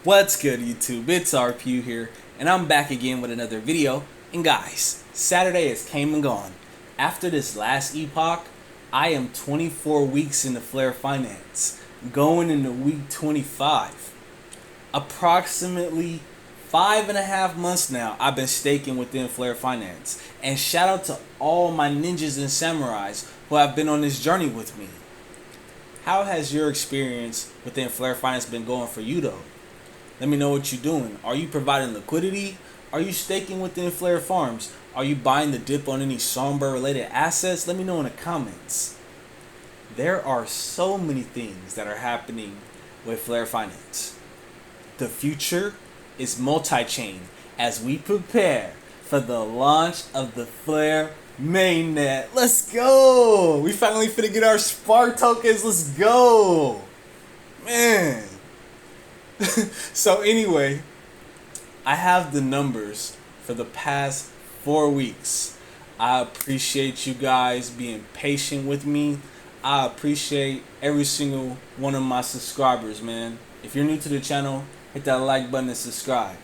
What's good, YouTube? It's RPU here, and I'm back again with another video. And guys, Saturday has came and gone. After this last epoch, I am 24 weeks into FLRFinance, going into week 25. Approximately 5.5 months now, I've been staking within FLRFinance. And shout out to all my ninjas and samurais who have been on this journey with me. How has your experience within FLRFinance been going for you though? Let me know what you're doing. Are you providing liquidity? Are you staking within FLR farms? Are you buying the dip on any Songbird related assets? Let me know in the comments. There are so many things that are happening with FLRFinance. The future is multi-chain as we prepare for the launch of the FLR mainnet. Let's go! We finally finna get our Spark tokens. Let's go! Man. So anyway, I have the numbers for the past 4 weeks. I appreciate you guys being patient with me. I appreciate every single one of my subscribers, man. If you're new to the channel, hit that like button and subscribe.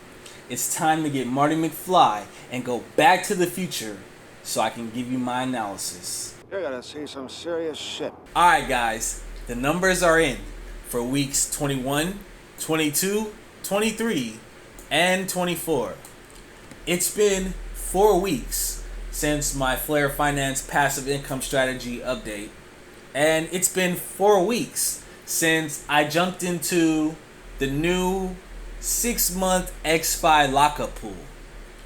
It's time to get Marty McFly and go back to the future so I can give you my analysis. You're gonna see some serious shit. Alright guys, the numbers are in for weeks 21, 22, 23, and 24. It's been 4 weeks since my FLRFinance passive income strategy update, and it's been 4 weeks since I jumped into the new 6-month EXFI lockup pool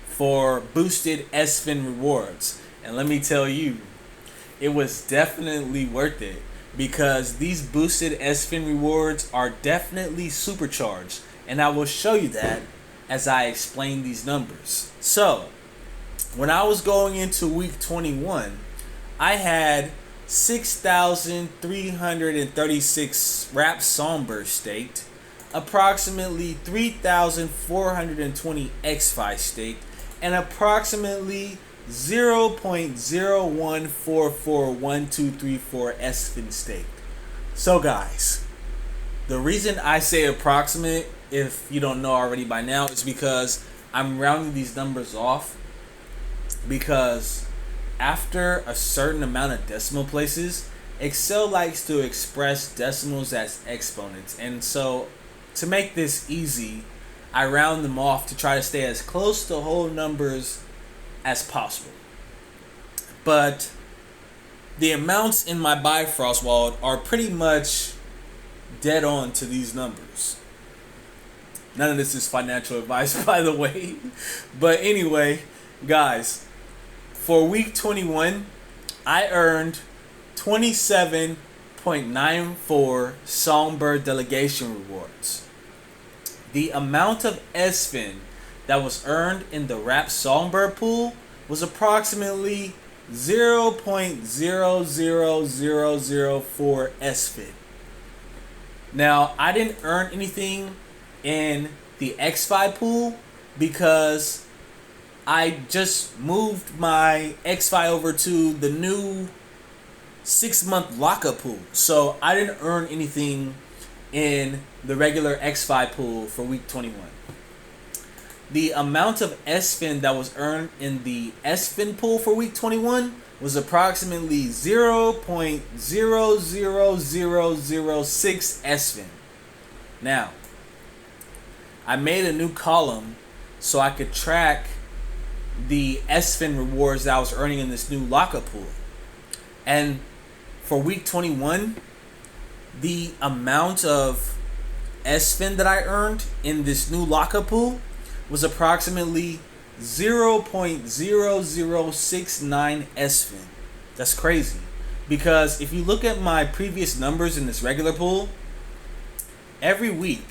for boosted SFIN rewards. And let me tell you, it was definitely worth it, because these boosted SFIN rewards are definitely supercharged, and I will show you that as I explain these numbers. So, when I was going into week 21, I had 6,336 wrapped Songbird staked, approximately 3,420 EXFI staked, and approximately 0.01441234 SFIN stake. So guys, the reason I say approximate, if you don't know already by now, is because I'm rounding these numbers off, because after a certain amount of decimal places, Excel likes to express decimals as exponents, and so to make this easy, I round them off to try to stay as close to whole numbers as possible. But the amounts in my Bifrost wallet are pretty much dead on to these numbers. None of this is financial advice, by the way. But anyway, guys, for week 21, I earned 27.94 Songbird delegation rewards. The amount of SFIN that was earned in the wrapped Songbird pool was approximately 0.00004 SFIN. Now, I didn't earn anything in the EXFI pool because I just moved my EXFI over to the new 6-month lockup pool. So I didn't earn anything in the regular EXFI pool for week 21. The amount of SFIN that was earned in the SFIN pool for week 21 was approximately 0.00006 SFIN. Now, I made a new column so I could track the SFIN rewards that I was earning in this new lockup pool. And for week 21, the amount of SFIN that I earned in this new lockup pool was approximately 0.0069 SFIN. That's crazy, because if you look at my previous numbers in this regular pool, every week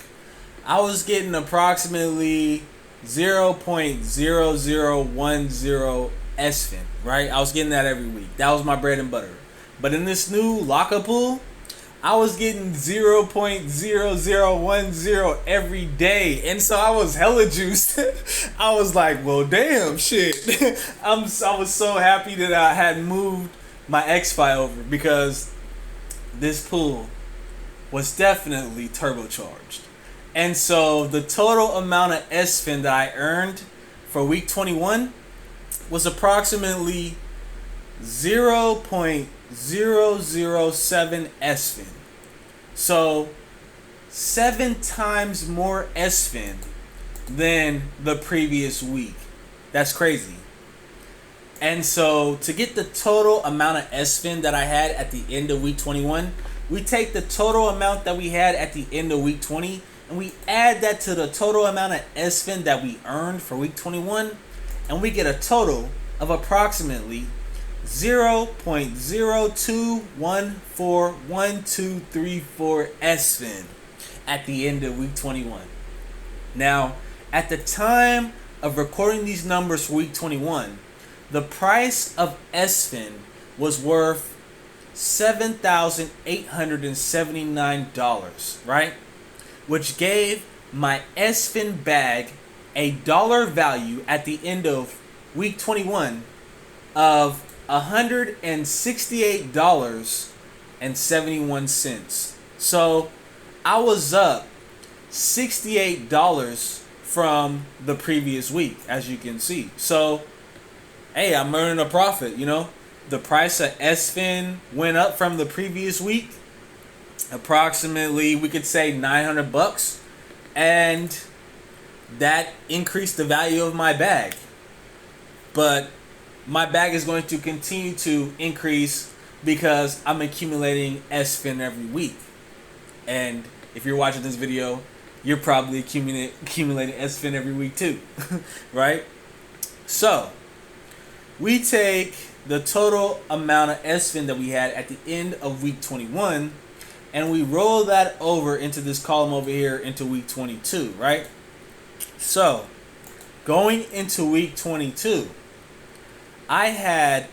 I was getting approximately 0.0010 SFIN, right? I was getting that every week. That was my bread and butter. But in this new lockup pool, I was getting 0.0010 every day, and so I was hella juiced. I was like, well, damn, shit. I was so happy that I had moved my EXFI over, because this pool was definitely turbocharged. And so the total amount of SFIN that I earned for week 21 was approximately 0.007 SFIN. So 7 times more SFIN than the previous week. That's crazy. And so to get the total amount of SFIN that I had at the end of week 21, we take the total amount that we had at the end of week 20 and we add that to the total amount of SFIN that we earned for week 21, and we get a total of approximately 0.02141234 SFIN at the end of week 21. Now, at the time of recording these numbers for week 21, the price of SFIN was worth $7,879, right? Which gave my SFIN bag a dollar value at the end of week 21 of $168.71. So I was up $68 from the previous week, as you can see. So, hey, I'm earning a profit, you know. The price of SFIN went up from the previous week, approximately, we could say $900, and that increased the value of my bag. But my bag is going to continue to increase because I'm accumulating SFIN every week. And if you're watching this video, you're probably accumulating SFIN every week too, right? So we take the total amount of SFIN that we had at the end of week 21, and we roll that over into this column over here into week 22, right? So going into week 22, I had,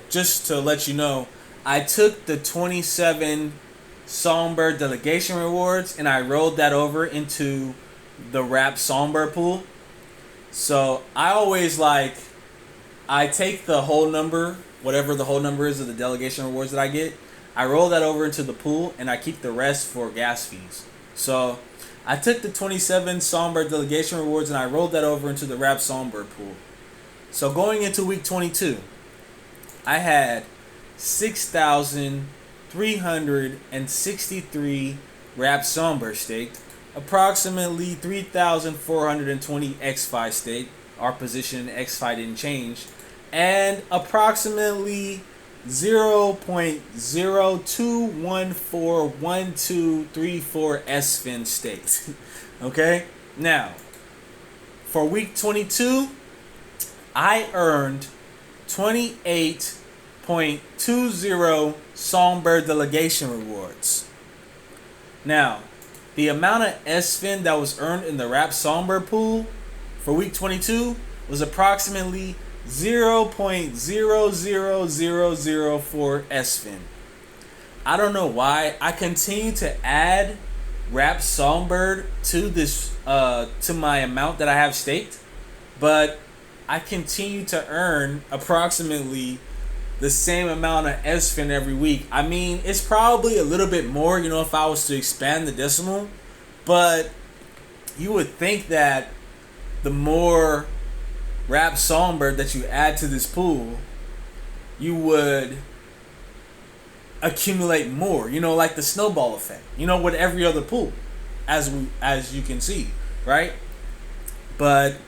just to let you know, I took the 27 Songbird delegation rewards and I rolled that over into the wrap Songbird pool. So I always I take the whole number, whatever the whole number is of the delegation rewards that I get, I roll that over into the pool and I keep the rest for gas fees. So I took the 27 Songbird delegation rewards and I rolled that over into the wrap Songbird pool. So going into week 22, I had 6,363 wrap Songbird staked, approximately 3,420 EXFI staked. Our position in EXFI didn't change, and approximately 0.02141234 SFIN staked. Okay? Now, for week 22, I earned 28.20 Songbird delegation rewards. Now, the amount of SFIN that was earned in the wrap Songbird pool for week 22 was approximately 0.00004 SFIN. I don't know why I continue to add wrap Songbird to this to my amount that I have staked, but I continue to earn approximately the same amount of SFIN every week. I mean, it's probably a little bit more, if I was to expand the decimal, but you would think that the more wrap Songbird that you add to this pool, you would accumulate more, like the snowball effect, with every other pool, as you can see, right? But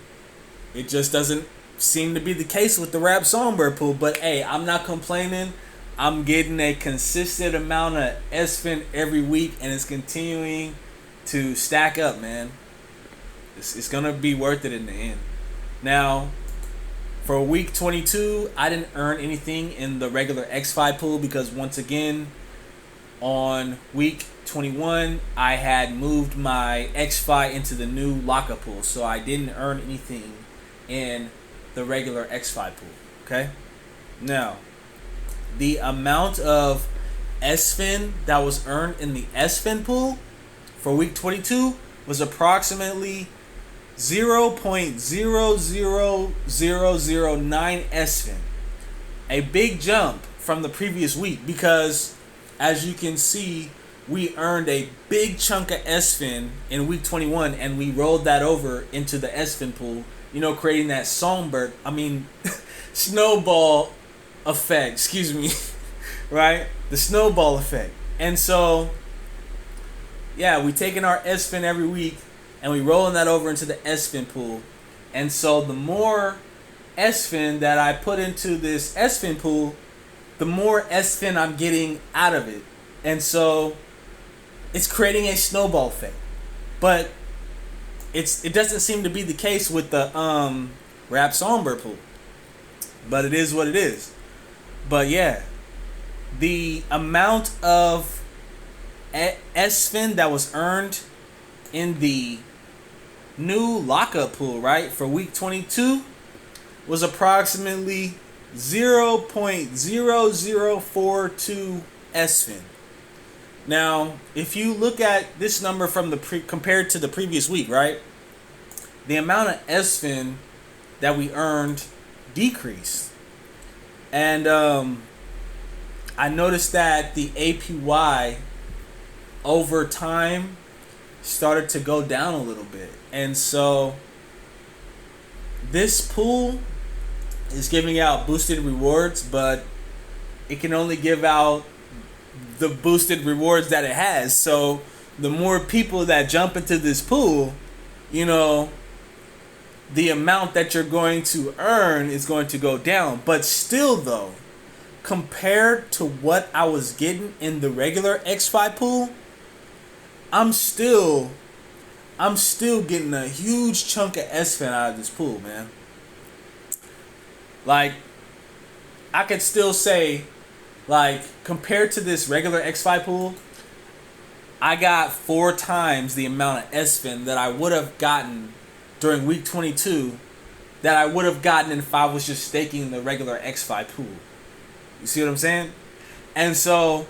it just doesn't seem to be the case with the wrap Songbird pool. But hey, I'm not complaining. I'm getting a consistent amount of SFIN every week, and it's continuing to stack up, man. It's gonna be worth it in the end. Now, for week 22, I didn't earn anything in the regular EXFI pool because once again, on week 21, I had moved my EXFI into the new Lockup pool, so I didn't earn anything in the regular EXFI pool. Okay? Now, the amount of SFIN that was earned in the SFIN pool for week 22 was approximately 0.00009 SFIN. A big jump from the previous week because, as you can see, we earned a big chunk of SFIN in week 21, and we rolled that over into the SFIN pool, creating that snowball effect, excuse me, right? The snowball effect. And so, yeah, we taking our SFIN every week, and we rolling that over into the SFIN pool. And so the more SFIN that I put into this SFIN pool, the more SFIN I'm getting out of it. And so it's creating a snowball effect. But it doesn't seem to be the case with the Wrap Songbird pool. But it is what it is. But yeah, the amount of SFIN that was earned in the new Lockup pool, right, for week 22 was approximately 0.0042 SFIN. Now, if you look at this number from compared to the previous week, right, the amount of SFIN that we earned decreased. And I noticed that the APY over time started to go down a little bit. And so this pool is giving out boosted rewards, but it can only give out the boosted rewards that it has. So the more people that jump into this pool, the amount that you're going to earn is going to go down. But still though, compared to what I was getting in the regular EXFI pool, I'm still getting a huge chunk of SFIN out of this pool, man. Like, I could still say, like, compared to this regular EXFI pool, I got 4 times the amount of SFIN that I would have gotten during week 22 that I would have gotten if I was just staking the regular EXFI pool. You see what I'm saying? And so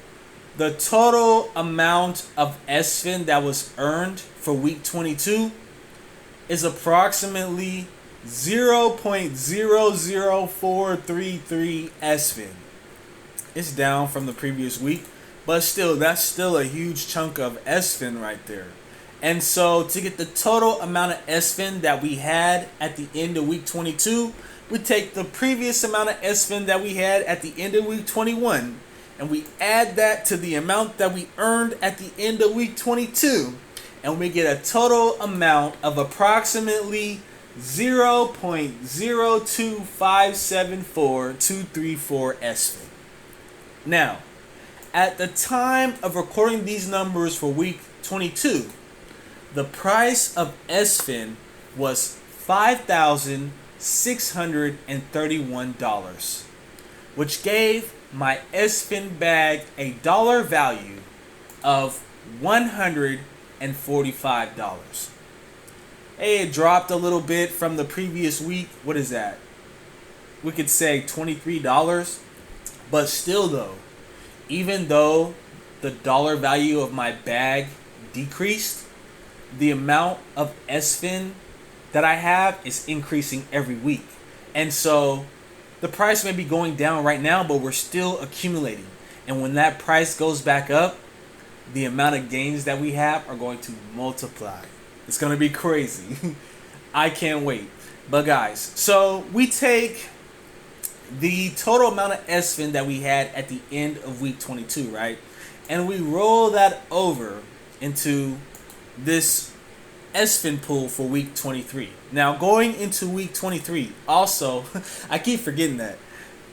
the total amount of SFIN that was earned for week 22 is approximately 0.00433 SFIN. It's down from the previous week, but still, that's still a huge chunk of SFIN right there. And so to get the total amount of SFIN that we had at the end of week 22, we take the previous amount of SFIN that we had at the end of week 21, and we add that to the amount that we earned at the end of week 22, and we get a total amount of approximately 0.02574234 SFIN. Now, at the time of recording these numbers for week 22, the price of SFIN was $5,631, which gave my SFIN bag a dollar value of $145. Hey, it dropped a little bit from the previous week. What is that? We could say $23. But still though, even though the dollar value of my bag decreased, the amount of SFIN that I have is increasing every week. And so the price may be going down right now, but we're still accumulating. And when that price goes back up, the amount of gains that we have are going to multiply. It's going to be crazy. I can't wait. But guys, so we take the total amount of SFIN that we had at the end of week 22, right? And we roll that over into this SFIN pool for week 23. Now, going into week 23, also, I keep forgetting that,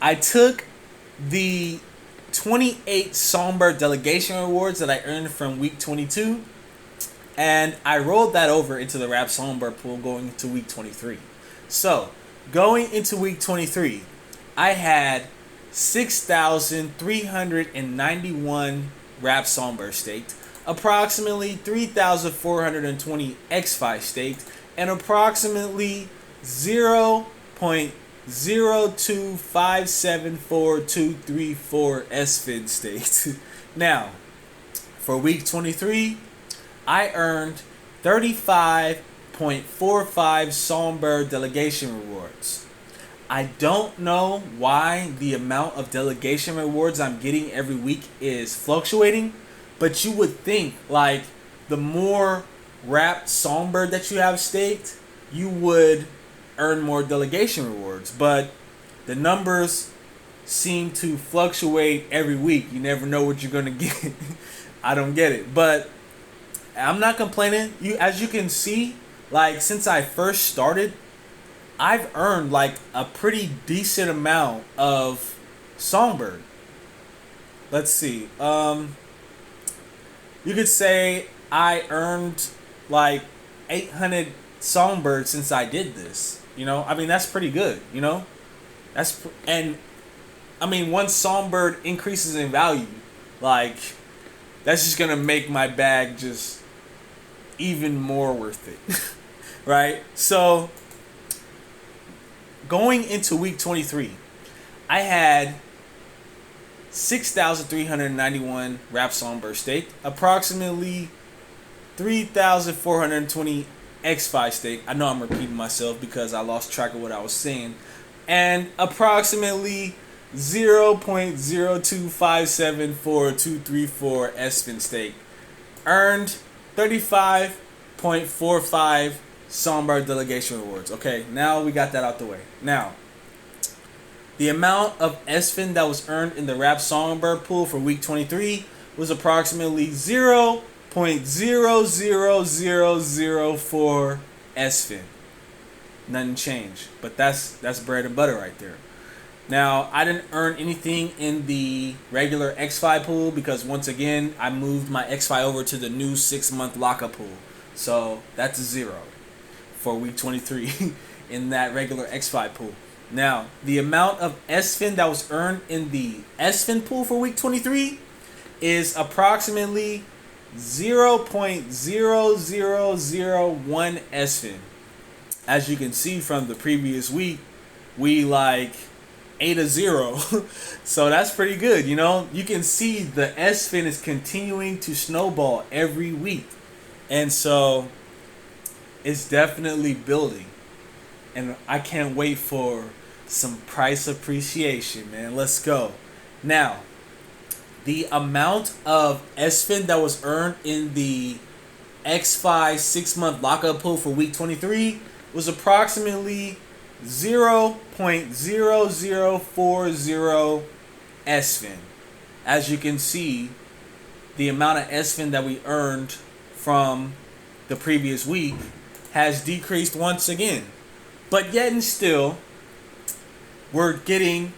I took the 28 Songbird delegation rewards that I earned from week 22, and I rolled that over into the Wrap Songbird pool going into week 23. So, going into week 23, I had 6,391 Wrap Songbird staked, approximately 3,420 EXFI staked, and approximately 0.025742234 SFIN staked. Now, for week 23, I earned 35.45 Songbird delegation rewards. I don't know why the amount of delegation rewards I'm getting every week is fluctuating, But you would think like the more wrapped songbird that you have staked, you would earn more delegation rewards. But the numbers seem to fluctuate every week. You never know what you're gonna get. I don't get it, but I'm not complaining. As you can see, like since I first started, I've earned like a pretty decent amount of songbird. Let's see. You could say I earned like 800 songbird since I did this. I mean that's pretty good. And I mean once songbird increases in value, like that's just gonna make my bag just even more worth it, right? So going into week 23, I had 6,391 wrap songbird staked, approximately 3,420 EXFI stake. I know I'm repeating myself because I lost track of what I was saying, and approximately 0.025742234 SFIN stake. Earned 35.45 songbird delegation rewards. Okay, now we got that out the way. Now, the amount of SFIN that was earned in the wrap songbird pool for week 23 was approximately 0.00004 SFIN. Nothing changed, but that's bread and butter right there. Now, I didn't earn anything in the regular EXFI pool because once again, I moved my EXFI over to the new 6-month lockup pool. So that's a 0 for week 23 in that regular EXFI pool. Now, the amount of SFIN that was earned in the SFIN pool for week 23 is approximately 0.0001 SFIN. As you can see from the previous week, we like ate a 0. So that's pretty good, You can see the SFIN is continuing to snowball every week. And so it's definitely building. And I can't wait for some price appreciation, man. Let's go. Now, the amount of SFIN that was earned in the EXFI 6-month lockup pool for week 23 was approximately 0.0040 SFIN. As you can see, the amount of SFIN that we earned from the previous week has decreased once again. But yet and still, we're getting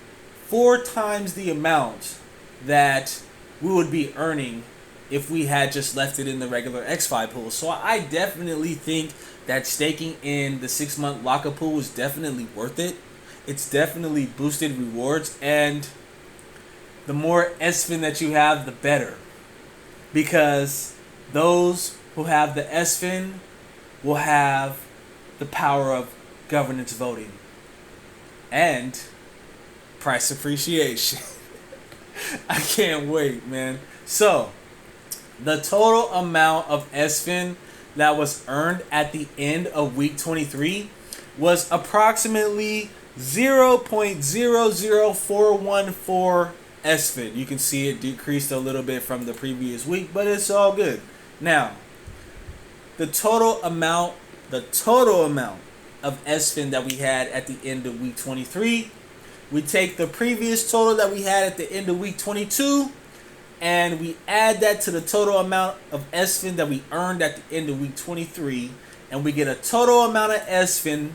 4 times the amount that we would be earning if we had just left it in the regular EXFI pool. So I definitely think that staking in the 6-month lockup pool is definitely worth it. It's definitely boosted rewards, and the more SFIN that you have, the better. Because those who have the SFIN will have the power of governance voting and price appreciation. I can't wait, man. So, the total amount of SFIN that was earned at the end of week 23 was approximately 0.00414 SFIN. You can see it decreased a little bit from the previous week, but it's all good. Now, the total amount of SFIN that we had at the end of week 23, we take the previous total that we had at the end of week 22, and we add that to the total amount of SFIN that we earned at the end of week 23, and we get a total amount of SFIN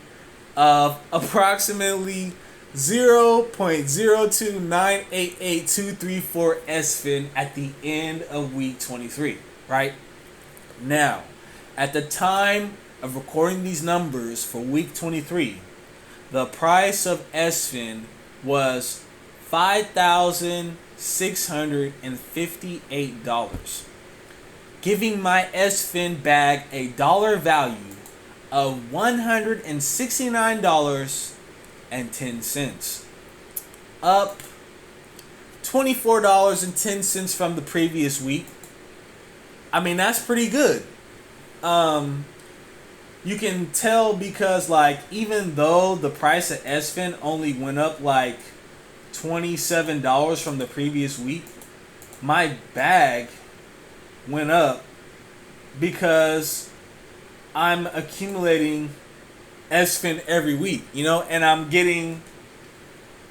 of approximately 0.029888234 SFIN at the end of week 23, right? Now, at the time of recording these numbers for week 23, the price of SFIN was $5,658, giving my SFIN bag a dollar value of $169.10, up $24.10 from the previous week. I mean, that's pretty good. You can tell because, like, even though the price of SFIN only went up like $27 from the previous week, my bag went up because I'm accumulating SFIN every week, and I'm getting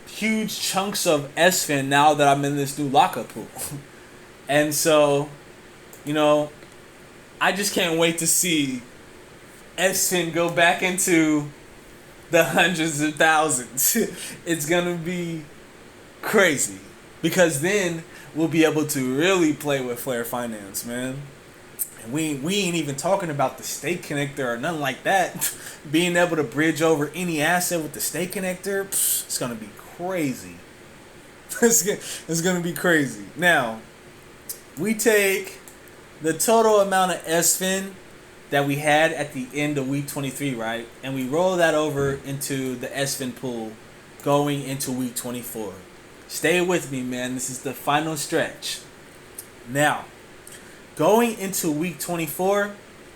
huge chunks of SFIN now that I'm in this new lockup pool. And so, I just can't wait to see SFIN go back into the hundreds of thousands. It's gonna be crazy because then we'll be able to really play with FLRFinance, man. And we ain't even talking about the stake connector or nothing like that. Being able to bridge over any asset with the stake connector, it's gonna be crazy. It's gonna be crazy. Now, we take the total amount of SFIN that we had at the end of week 23, right? And we roll that over into the SFIN pool going into week 24. Stay with me, man. This is the final stretch. Now, going into week 24,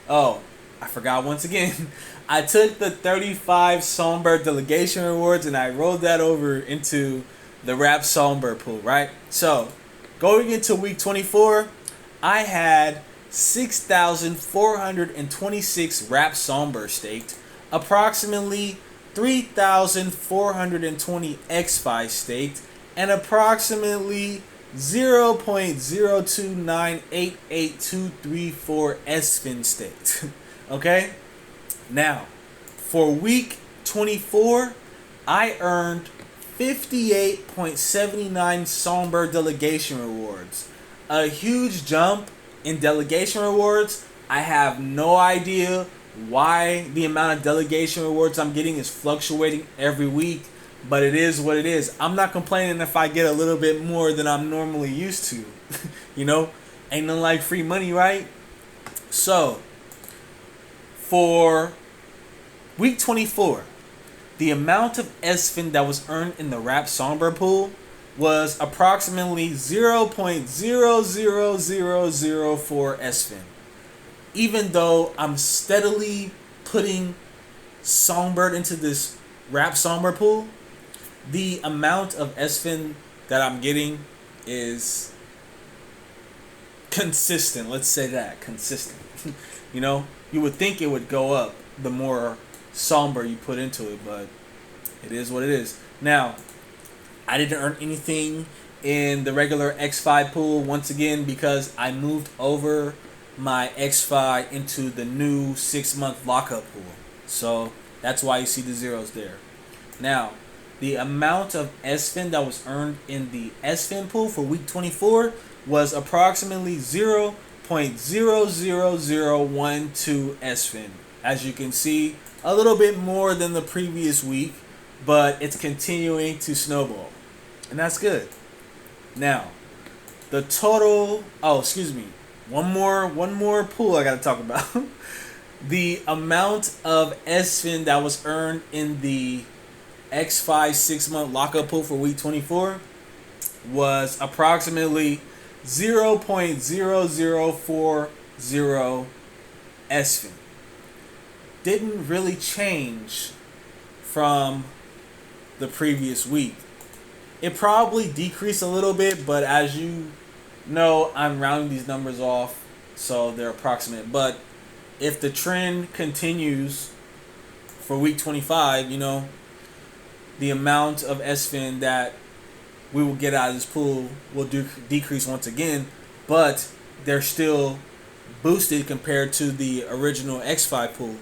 I forgot once again. I took the 35 Songbird delegation rewards and I rolled that over into the Wrap Songbird pool, right? So, going into week 24, I had 6,426 Wrap Songbird staked, approximately 3,420 EXFI staked, and approximately 0.029882234 SFIN staked. Okay? Now, for week 24, I earned 58.79 Songbird delegation rewards. A huge jump in delegation rewards. I have no idea why the amount of delegation rewards I'm getting is fluctuating every week, but it is what it is. I'm not complaining if I get a little bit more than I'm normally used to. Ain't nothing like free money, right? So, for week 24, the amount of SFIN that was earned in the Wrap Songbird pool was approximately 0.00004 SFIN. Even though I'm steadily putting Songbird into this Wrap Songbird pool, the amount of SFIN that I'm getting is consistent. Let's say that, consistent. You would think it would go up the more Songbird you put into it, but it is what it is. Now, I didn't earn anything in the regular EXFI pool once again because I moved over my EXFI into the new 6-month lockup pool. So that's why you see the zeros there. Now, the amount of SFIN that was earned in the SFIN pool for week 24 was approximately 0.00012 SFIN. As you can see, a little bit more than the previous week, but it's continuing to snowball. And that's good. Now, the total, one more pool I gotta talk about. The amount of SFIN that was earned in the EXFI 6-month lockup pool for week 24 was approximately 0.0040 SFIN. Didn't really change from the previous week. It probably decreased a little bit, but as you know, I'm rounding these numbers off, so they're approximate. But if the trend continues for week 25, the amount of SFIN that we will get out of this pool will decrease once again, but they're still boosted compared to the original EXFI pool.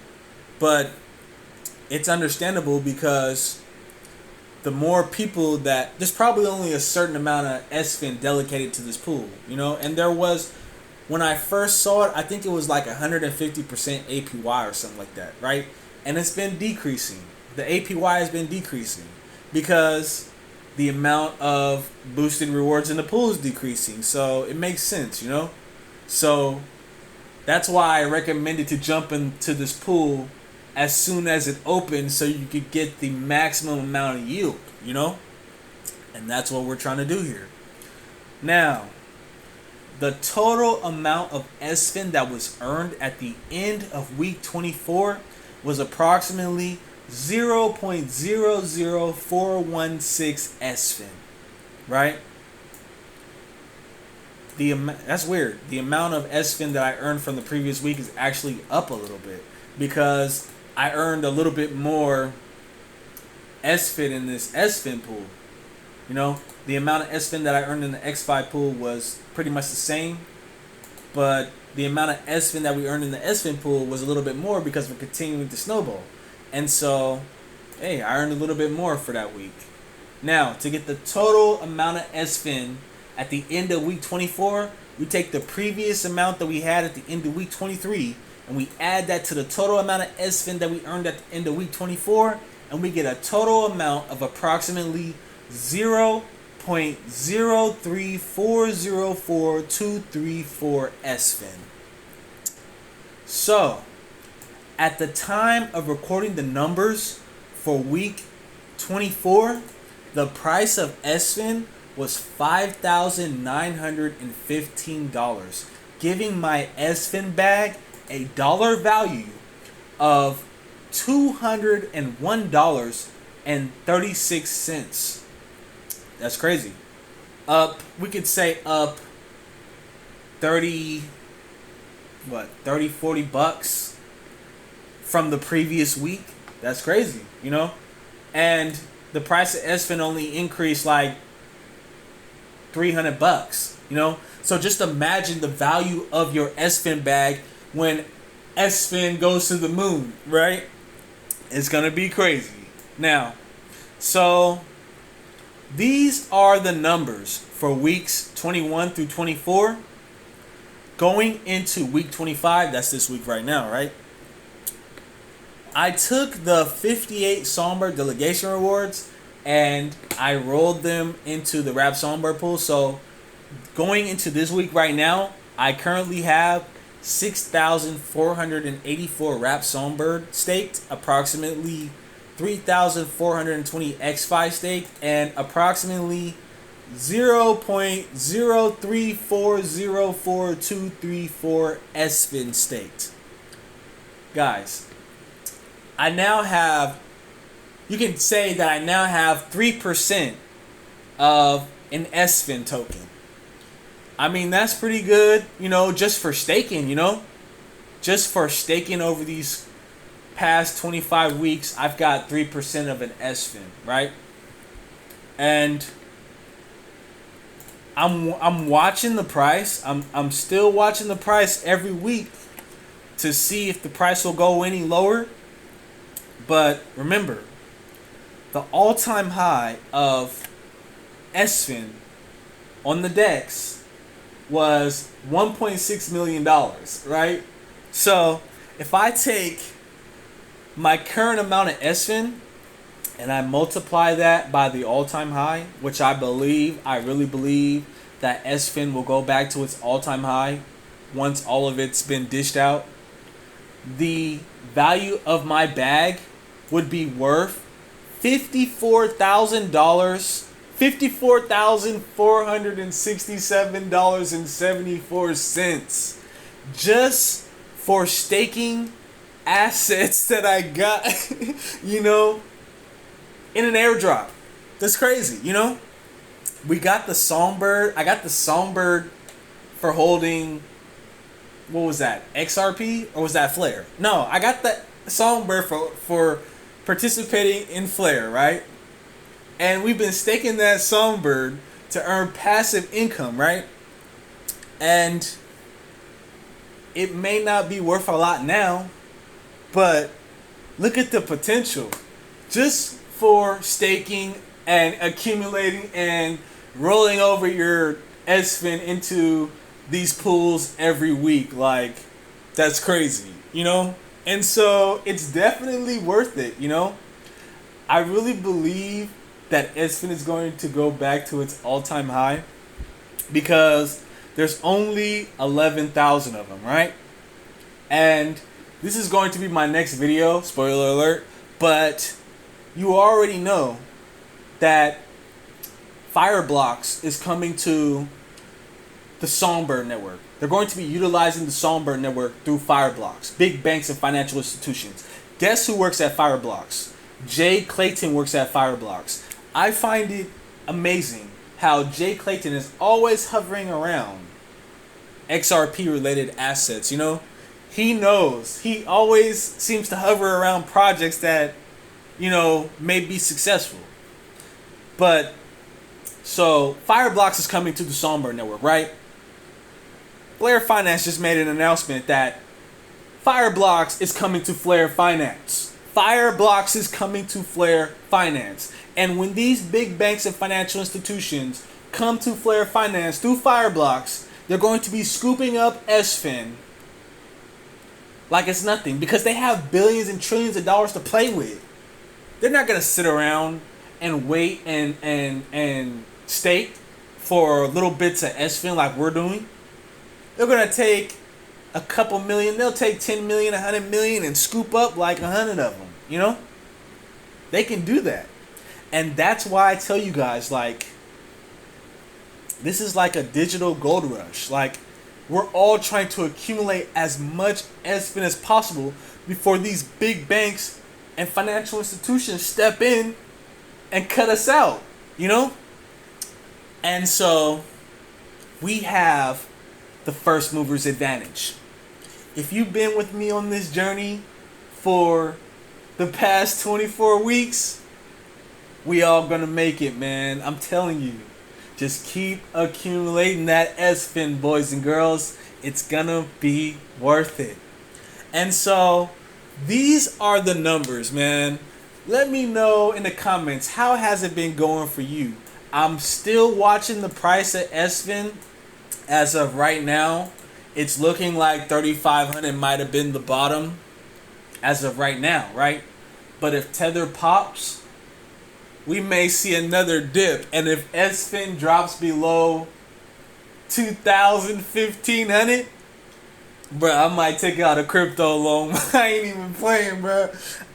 But it's understandable because the more people there's probably only a certain amount of SFIN dedicated to this pool, and there was, when I first saw it, I think it was like 150% APY or something like that, right? And it's been decreasing. The APY has been decreasing because the amount of boosted rewards in the pool is decreasing. So it makes sense, So that's why I recommended to jump into this pool as soon as it opens so you could get the maximum amount of yield, And that's what we're trying to do here. Now, the total amount of SFIN that was earned at the end of week 24 was approximately 0.00416 SFIN, right? that's weird. The amount of SFIN that I earned from the previous week is actually up a little bit because I earned a little bit more SFIN in this SFIN pool. You know, the amount of SFIN that I earned in the EXFI pool was pretty much the same, but the amount of SFIN that we earned in the SFIN pool was a little bit more because we're continuing to snowball. And so, hey, I earned a little bit more for that week. Now, to get the total amount of SFIN at the end of week 24, we take the previous amount that we had at the end of week 23, and we add that to the total amount of SFIN that we earned at the end of week 24, and we get a total amount of approximately 0.034044234 SFIN. So, at the time of recording the numbers for week 24, the price of SFIN was $5,915, giving my SFIN bag a dollar value of $201.36. That's crazy. We could say up 30, 40 bucks from the previous week. That's crazy, you know? And the price of SFIN only increased like 300 bucks, you know? So just imagine the value of your SFIN bag when SFIN goes to the moon, right? It's gonna be crazy. Now, so these are the numbers for weeks 21 through 24. Going into week 25, that's this week right now, right? I took the 58 Songbird delegation rewards and I rolled them into the Wrap Songbird pool. So going into this week right now, I currently have 6,484 Wrap Songbird staked, approximately 3,420 EXFI staked, and approximately 0.034044234 SFIN staked. Guys, I now have, you can say that I now have 3% of an SFIN token. I mean, that's pretty good, you know, just for staking, you know? Just for staking over these past 25 weeks, I've got 3% of an SFIN, right? And I'm watching the price. I'm still watching the price every week to see if the price will go any lower. But remember, the all-time high of SFIN on the DEX was $1.6 million, right? So if I take my current amount of SFIN and I multiply that by the all-time high, which I really believe that SFIN will go back to its all-time high once all of it's been dished out, the value of my bag would be worth $54,000, $54,467.74 just for staking assets that I got, you know, in an airdrop. That's crazy, you know? We got the Songbird. I got the Songbird for holding, what was that, XRP? Or was that Flare? No, I got the Songbird for participating in Flare, right? And we've been staking that Songbird to earn passive income, right? And it may not be worth a lot now, but look at the potential. Just for staking and accumulating and rolling over your SFIN into these pools every week. Like, that's crazy, you know? And so it's definitely worth it, you know? I really believe that SFIN is going to go back to its all-time high because there's only 11,000 of them, right? And this is going to be my next video, spoiler alert, but you already know that Fireblocks is coming to the Songbird network. They're going to be utilizing the Songbird network through Fireblocks, big banks and financial institutions. Guess who works at Fireblocks? Jay Clayton works at Fireblocks. I find it amazing how Jay Clayton is always hovering around XRP related assets, you know? He knows. He always seems to hover around projects that, you know, may be successful. But, so, Fireblocks is coming to the Songbird network, right? FLRFinance just made an announcement that Fireblocks is coming to FLRFinance. Fireblocks is coming to FLRFinance. And when these big banks and financial institutions come to FLRFinance through Fireblocks, they're going to be scooping up SFIN like it's nothing, because they have billions and trillions of dollars to play with. They're not going to sit around and wait and stake for little bits of SFIN like we're doing. They're going to take a couple million. They'll take 10 million, 100 million and scoop up like 100 of them, you know? They can do that. And that's why I tell you guys, like, this is like a digital gold rush. Like, we're all trying to accumulate as much SFIN as possible before these big banks and financial institutions step in and cut us out, you know? And so we have the first mover's advantage. If you've been with me on this journey for the past 24 weeks, we all gonna make it, man. I'm telling you. Just keep accumulating that SFIN, boys and girls. It's gonna be worth it. And so, these are the numbers, man. Let me know in the comments, how has it been going for you? I'm still watching the price of SFIN as of right now. It's looking like 3,500 might have been the bottom as of right now, right? But if Tether pops, we may see another dip. And if SFIN drops below 2,000, 1,500, bro, I might take out a crypto loan. I ain't even playing, bro.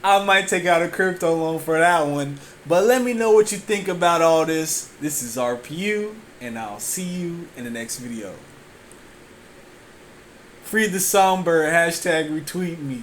I might take out a crypto loan for that one. But let me know what you think about all this. This is RPU, and I'll see you in the next video. Free the Songbird, hashtag retweet me.